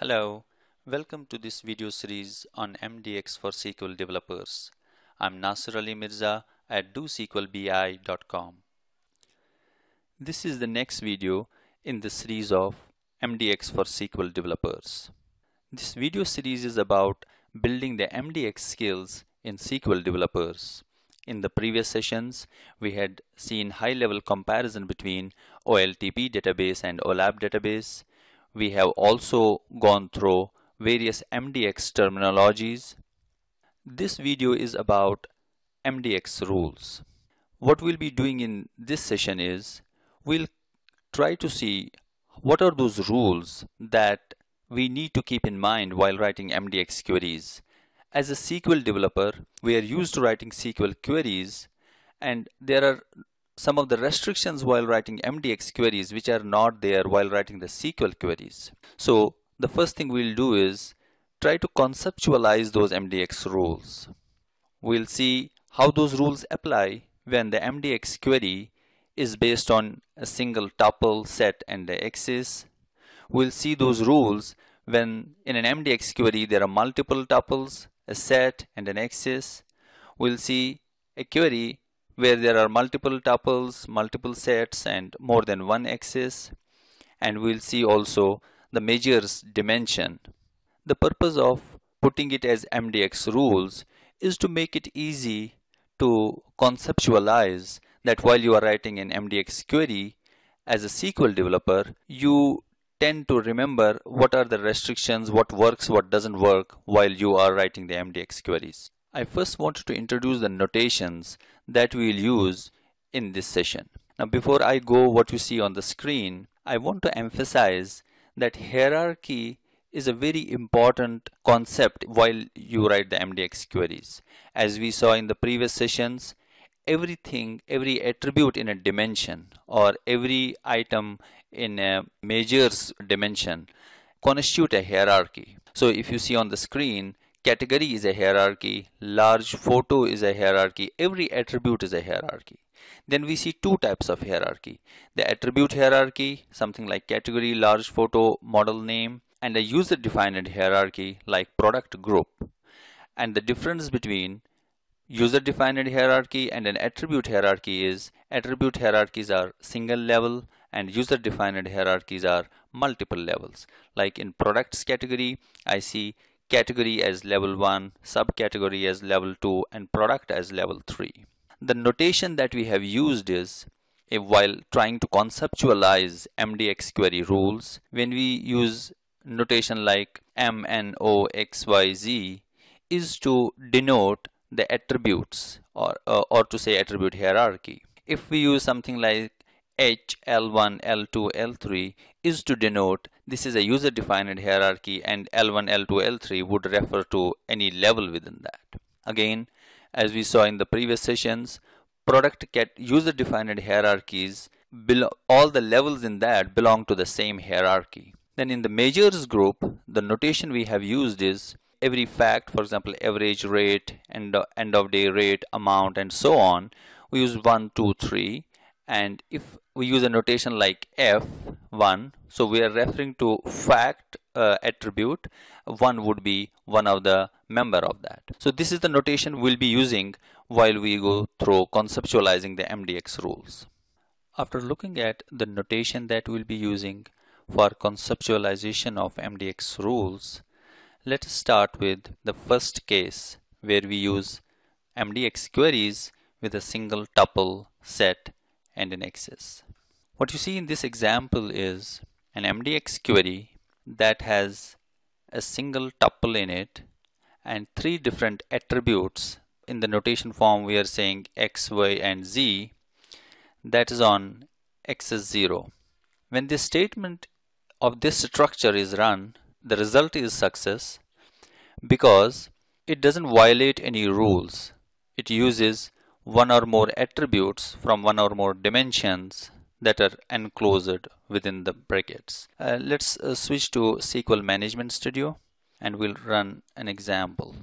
Hello, welcome to this video series on MDX for SQL developers. I'm Nasir Ali Mirza at DoSQLBI.com. This is the next video in the series of MDX for SQL developers. This video series is about building the MDX skills in SQL developers. In the previous sessions, we had seen high-level comparison between OLTP database and OLAP database. We have also gone through various MDX terminologies. This video is about MDX rules. What we'll be doing in this session is we'll try to see what are those rules that we need to keep in mind while writing MDX queries. As a SQL developer, we are used to writing SQL queries, and there are some of the restrictions while writing MDX queries which are not there while writing the SQL queries. So the first thing we'll do is try to conceptualize those MDX rules. We'll see how those rules apply when the MDX query is based on a single tuple, set, and the axis. We'll see those rules when in an MDX query there are multiple tuples, a set, and an axis. We'll see a query where there are multiple tuples, multiple sets, and more than one axis. And we'll see also the measures dimension. The purpose of putting it as MDX rules is to make it easy to conceptualize that while you are writing an MDX query as a SQL developer, you tend to remember what are the restrictions, what works, what doesn't work while you are writing the MDX queries. I first wanted to introduce the notations that we will use in this session. Now before I go what you see on the screen, I want to emphasize that hierarchy is a very important concept while you write the MDX queries. As we saw in the previous sessions, everything, every attribute in a dimension or every item in a measures dimension constitute a hierarchy. So if you see on the screen, category is a hierarchy, large photo is a hierarchy, every attribute is a hierarchy. Then we see two types of hierarchy. The attribute hierarchy, something like category, large photo, model name, and a user-defined hierarchy like product group. And the difference between user-defined hierarchy and an attribute hierarchy is attribute hierarchies are single level and user-defined hierarchies are multiple levels. Like in products category, I see category as level 1, subcategory as level 2, and product as level 3. The notation that we have used is, while trying to conceptualize MDX query rules, when we use notation like MNOXYZ is to denote the attributes or to say attribute hierarchy. If we use something like H, L1, L2, L3 is to denote this is a user-defined hierarchy, and L1, L2, L3 would refer to any level within that. Again, as we saw in the previous sessions, product user-defined hierarchies, all the levels in that belong to the same hierarchy. Then in the measures group, the notation we have used is every fact, for example, average rate, end of day rate, amount, and so on. We use 1, 2, 3. And if we use a notation like F1, so we are referring to fact attribute, 1 would be one of the member of that. So this is the notation we'll be using while we go through conceptualizing the MDX rules. After looking at the notation that we'll be using for conceptualization of MDX rules, let us start with the first case where we use MDX queries with a single tuple, set, and an axis. What you see in this example is an MDX query that has a single tuple in it and 3 different attributes. In the notation form we are saying X, Y, and Z, that is on axis 0. When this statement of this structure is run, the result is success because it doesn't violate any rules. It uses one or more attributes from one or more dimensions that are enclosed within the brackets. Let's switch to SQL Management Studio and we'll run an example.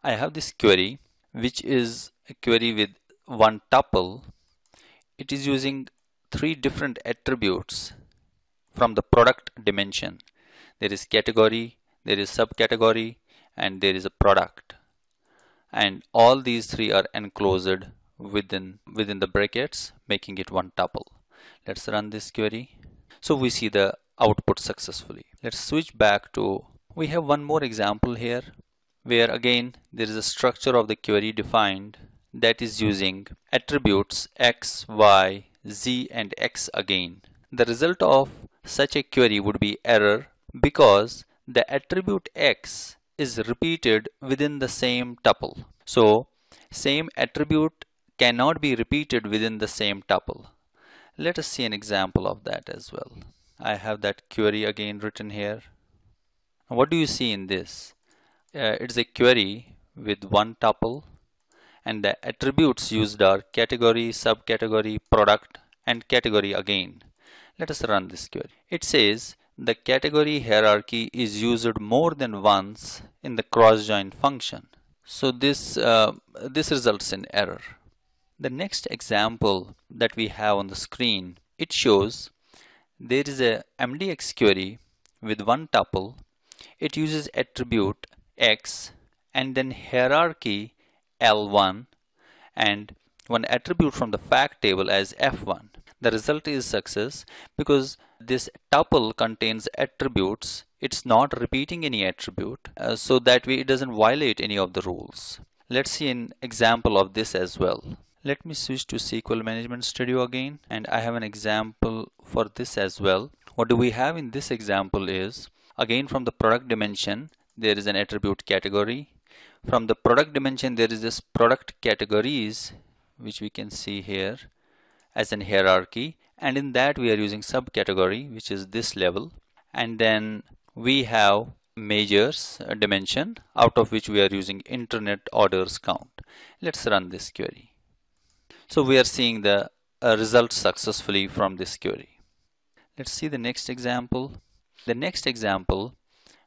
I have this query which is a query with one tuple. It is using 3 different attributes from the product dimension. There is category, there is subcategory, and there is a product. And all these three are enclosed within the brackets, making it one tuple. Let's run this query. So we see the output successfully. Let's switch back to, we have one more example here where again there is a structure of the query defined that is using attributes x, y, z and x again. The result of such a query would be error because the attribute x is repeated within the same tuple. So same attribute cannot be repeated within the same tuple. Let us see an example of that as well. I have that query again written here. What do you see in this? It's a query with one tuple, and the attributes used are category, subcategory, product and category again. Let us run this query. It says the category hierarchy is used more than once in the cross-join function. So this results in error. The next example that we have on the screen, it shows there is a MDX query with one tuple. It uses attribute x and then hierarchy L1 and one attribute from the fact table as F1. The result is success because this tuple contains attributes. It's not repeating any attribute, so that way it doesn't violate any of the rules. Let's see an example of this as well. Let me switch to SQL Management Studio again, and I have an example for this as well. What do we have in this example is, again from the product dimension, there is an attribute category. From the product dimension, there is this product categories, which we can see here as an hierarchy, and in that we are using subcategory, which is this level, and then we have measures dimension, out of which we are using internet orders count. Let's run this query. So we are seeing the results successfully from this query. Let's see the next example. The next example,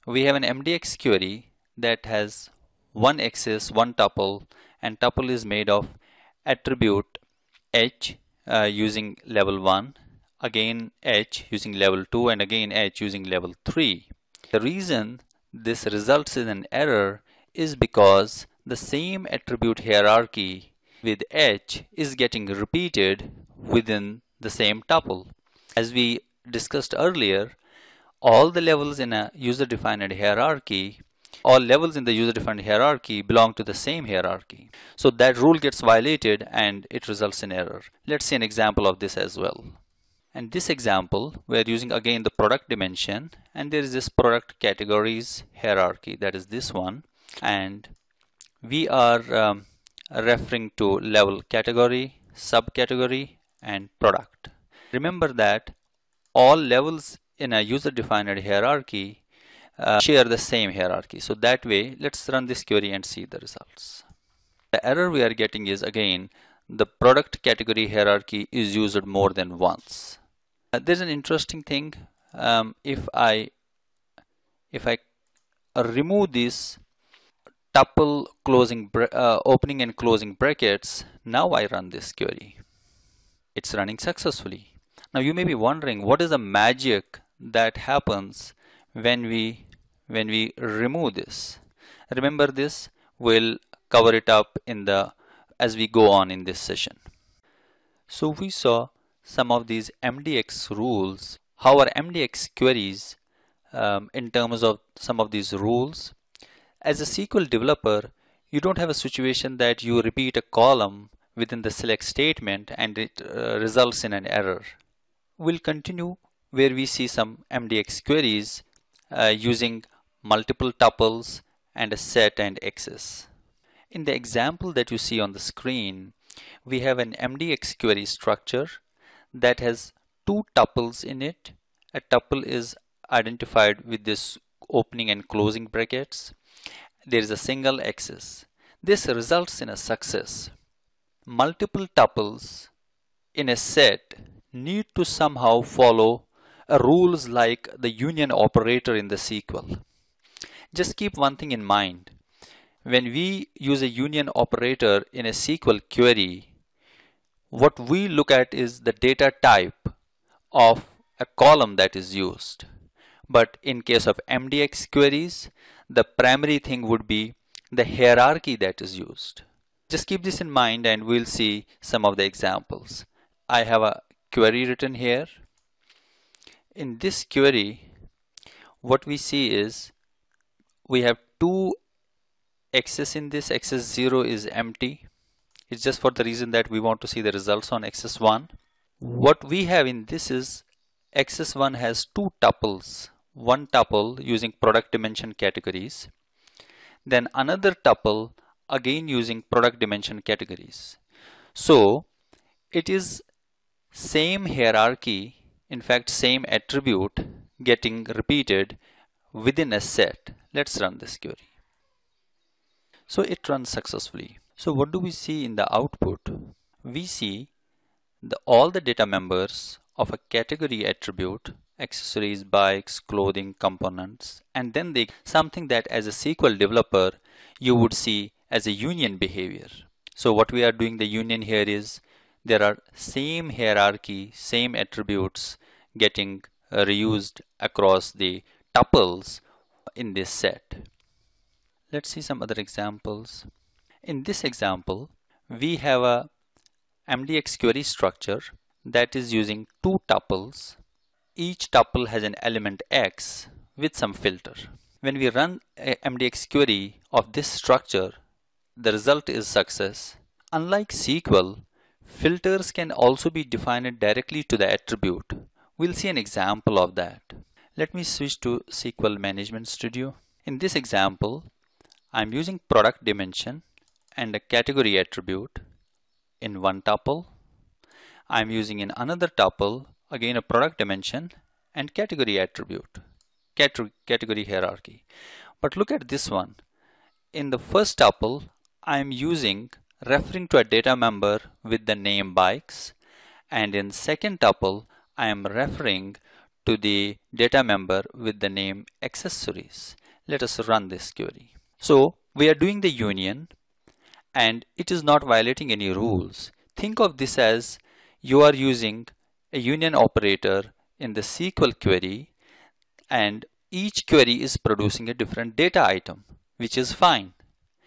we have an MDX query that has one axis, one tuple, and tuple is made of attribute h using level 1, again h using level 2, and again h using level 3. The reason this results in an error is because the same attribute hierarchy with h is getting repeated within the same tuple. As we discussed earlier, all the levels in a user-defined hierarchy, all levels in the user-defined hierarchy belong to the same hierarchy. So that rule gets violated and it results in error. Let's see an example of this as well. And this example, we're using again the product dimension, and there is this product categories hierarchy, that is this one, and we are referring to level category, subcategory and product. Remember that all levels in a user-defined hierarchy share the same hierarchy. So that way, let's run this query and see the results. The error we are getting is again the product category hierarchy is used more than once. There's an interesting thing. If I remove this tuple closing opening and closing brackets, now I run this query. It's running successfully. Now you may be wondering, what is the magic that happens when we remove this? Remember this, we'll cover it up as we go on in this session. So we saw some of these MDX rules, how our MDX queries in terms of some of these rules. As a SQL developer, you don't have a situation that you repeat a column within the select statement and it results in an error. We'll continue where we see some MDX queries using multiple tuples and a set and access. In the example that you see on the screen, we have an MDX query structure that has two tuples in it. A tuple is identified with this opening and closing brackets. There is a single access. This results in a success. Multiple tuples in a set need to somehow follow rules like the union operator in the SQL. Just keep one thing in mind. When we use a union operator in a SQL query, what we look at is the data type of a column that is used. But in case of MDX queries, the primary thing would be the hierarchy that is used. Just keep this in mind and we'll see some of the examples. I have a query written here. In this query, what we see is we have two axes in this. Axis 0 is empty. It's just for the reason that we want to see the results on axis 1. What we have in this is axis 1 has two tuples. One tuple using product dimension categories, then another tuple again using product dimension categories. So it is same hierarchy, in fact same attribute getting repeated within a set. Let's run this query. So it runs successfully. So what do we see in the output? We see all the data members of a category attribute, accessories, bikes, clothing, components, and then something that as a SQL developer you would see as a union behavior. So what we are doing the union here is there are same hierarchy, same attributes getting reused across the tuples in this set. Let's see some other examples. In this example, we have a MDX query structure that is using two tuples. Each tuple has an element X with some filter. When we run a MDX query of this structure, the result is success. Unlike SQL, filters can also be defined directly to the attribute. We'll see an example of that. Let me switch to SQL Management Studio. In this example, I'm using product dimension and a category attribute in one tuple. I'm using in another tuple again a product dimension and category attribute, category hierarchy. But look at this one. In the first tuple, I'm using referring to a data member with the name bikes, and in second tuple I am referring to the data member with the name accessories. Let us run this query. So we are doing the union and it is not violating any rules. Think of this as you are using a union operator in the SQL query and each query is producing a different data item, which is fine.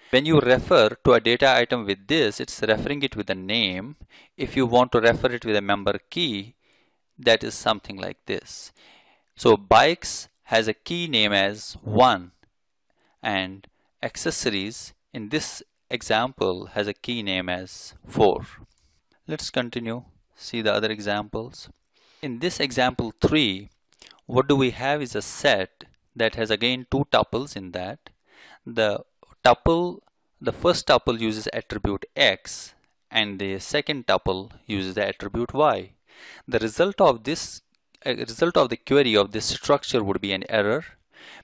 When you refer to a data item with this, it's referring it with a name. If you want to refer it with a member key, that is something like this. So bikes has a key name as 1 and accessories in this example has a key name as 4. Let's continue, see the other examples. In this example 3, what do we have is a set that has again two tuples in that. The first tuple uses attribute X and the second tuple uses the attribute Y. The result of the query of this structure would be an error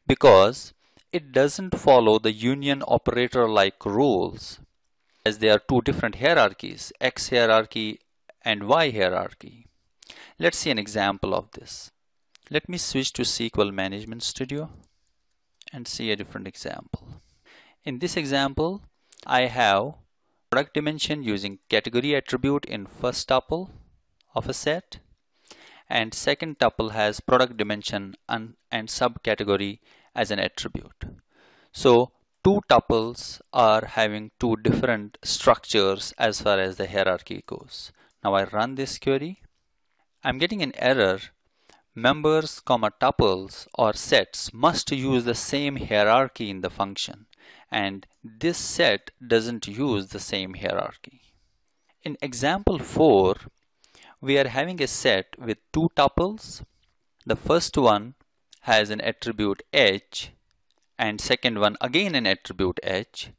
because it doesn't follow the union operator like rules, as there are two different hierarchies, X hierarchy and Y hierarchy. Let's see an example of this. Let me switch to SQL Management Studio and see a different example. In this example, I have product dimension using category attribute in first tuple of a set, and second tuple has product dimension and subcategory as an attribute. So two tuples are having two different structures as far as the hierarchy goes. Now I run this query. I'm getting an error. Members, tuples or sets must use the same hierarchy in the function, and this set doesn't use the same hierarchy. In example 4, we are having a set with two tuples. The first one has an attribute H and second one again an attribute H.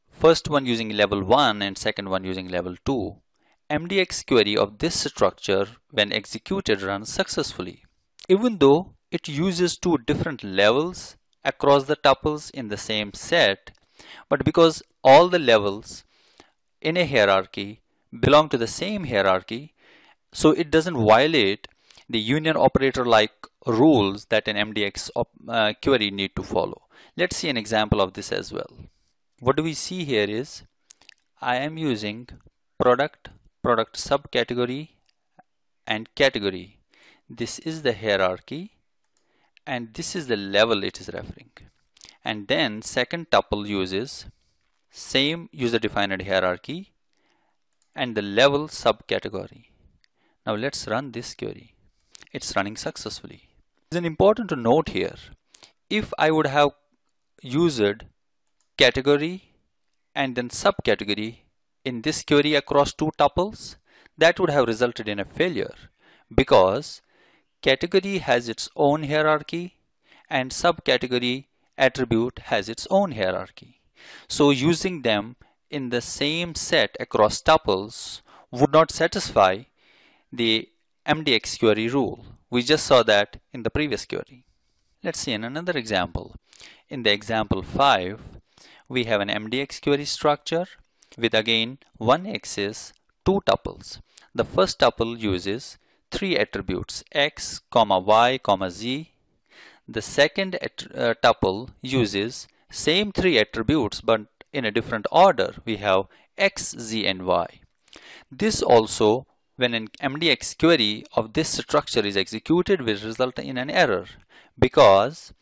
First one using level 1 and second one using level 2. MDX query of this structure when executed runs successfully. Even though it uses two different levels across the tuples in the same set, but because all the levels in a hierarchy belong to the same hierarchy, so it doesn't violate the union operator like rules that an MDX query need to follow. Let's see an example of this as well. What do we see here is I am using product subcategory and category. This is the hierarchy and this is the level it is referring. And then second tuple uses same user-defined hierarchy and the level subcategory. Now let's run this query. It's running successfully. It's important to note here, if I would have used category and then subcategory in this query across two tuples, that would have resulted in a failure, because category has its own hierarchy and subcategory attribute has its own hierarchy. So using them in the same set across tuples would not satisfy the MDX query rule. We just saw that in the previous query. Let's see in another example. In the example 5, we have an MDX query structure with again one axis, two tuples. The first tuple uses three attributes x, y, z. The second tuple uses same three attributes but in a different order. We have x, z and y. This also, when an MDX query of this structure is executed, will result in an error, because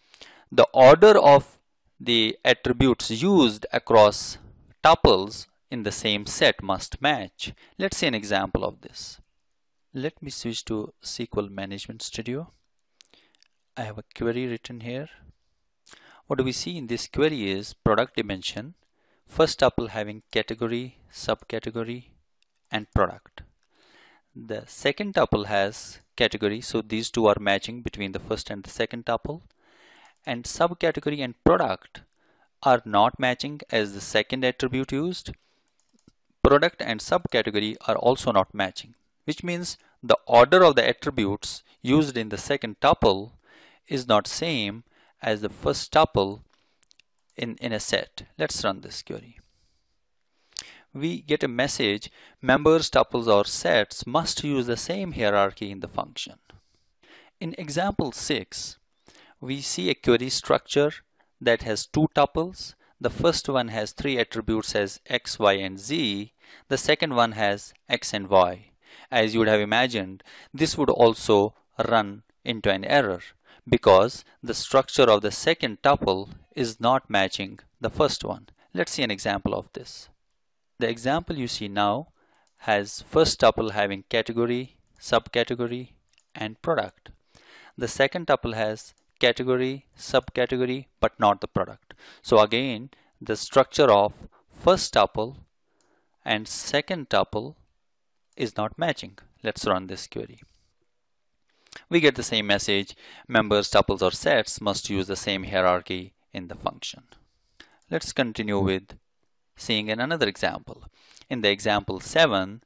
the order of the attributes used across tuples in the same set must match. Let's see an example of this. Let me switch to SQL Management Studio. I have a query written here. What do we see in this query is product dimension, first tuple having category, subcategory and product. The second tuple has category, so these two are matching between the first and the second tuple, and subcategory and product are not matching as the second attribute used. Product and subcategory are also not matching, which means the order of the attributes used in the second tuple is not same as the first tuple in a set. Let's run this query. We get a message, members, tuples or sets must use the same hierarchy in the function. In example 6, we see a query structure that has two tuples. The first one has three attributes as x, y and z. The second one has x and y. As you would have imagined, this would also run into an error, because the structure of the second tuple is not matching the first one. Let's see an example of this. The example you see now has first tuple having category, subcategory and product. The second tuple has category, subcategory but not the product. So again, the structure of first tuple and second tuple is not matching. Let's run this query. We get the same message, members, tuples or sets must use the same hierarchy in the function. Let's continue with seeing in another example. In the example 7,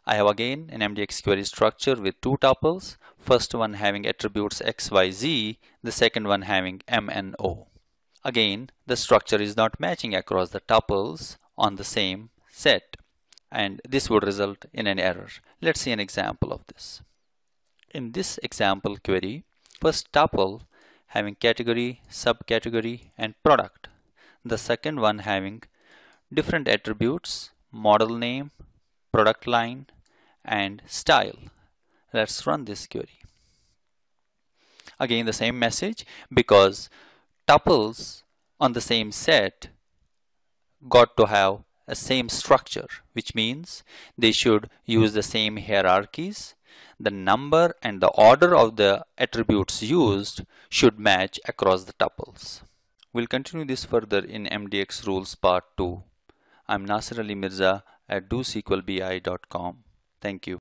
I have again an MDX query structure with two tuples, first one having attributes x, y, z, the second one having m and o. Again, the structure is not matching across the tuples on the same set, and this would result in an error. Let's see an example of this. In this example query, first tuple having category, subcategory and product. The second one having different attributes, model name, product line and style. Let's run this query. Again the same message, because tuples on the same set got to have a same structure, which means they should use the same hierarchies. The number and the order of the attributes used should match across the tuples. We'll continue this further in MDX Rules Part 2. I'm Nasir Ali Mirza at DoSQLBI.com. Thank you.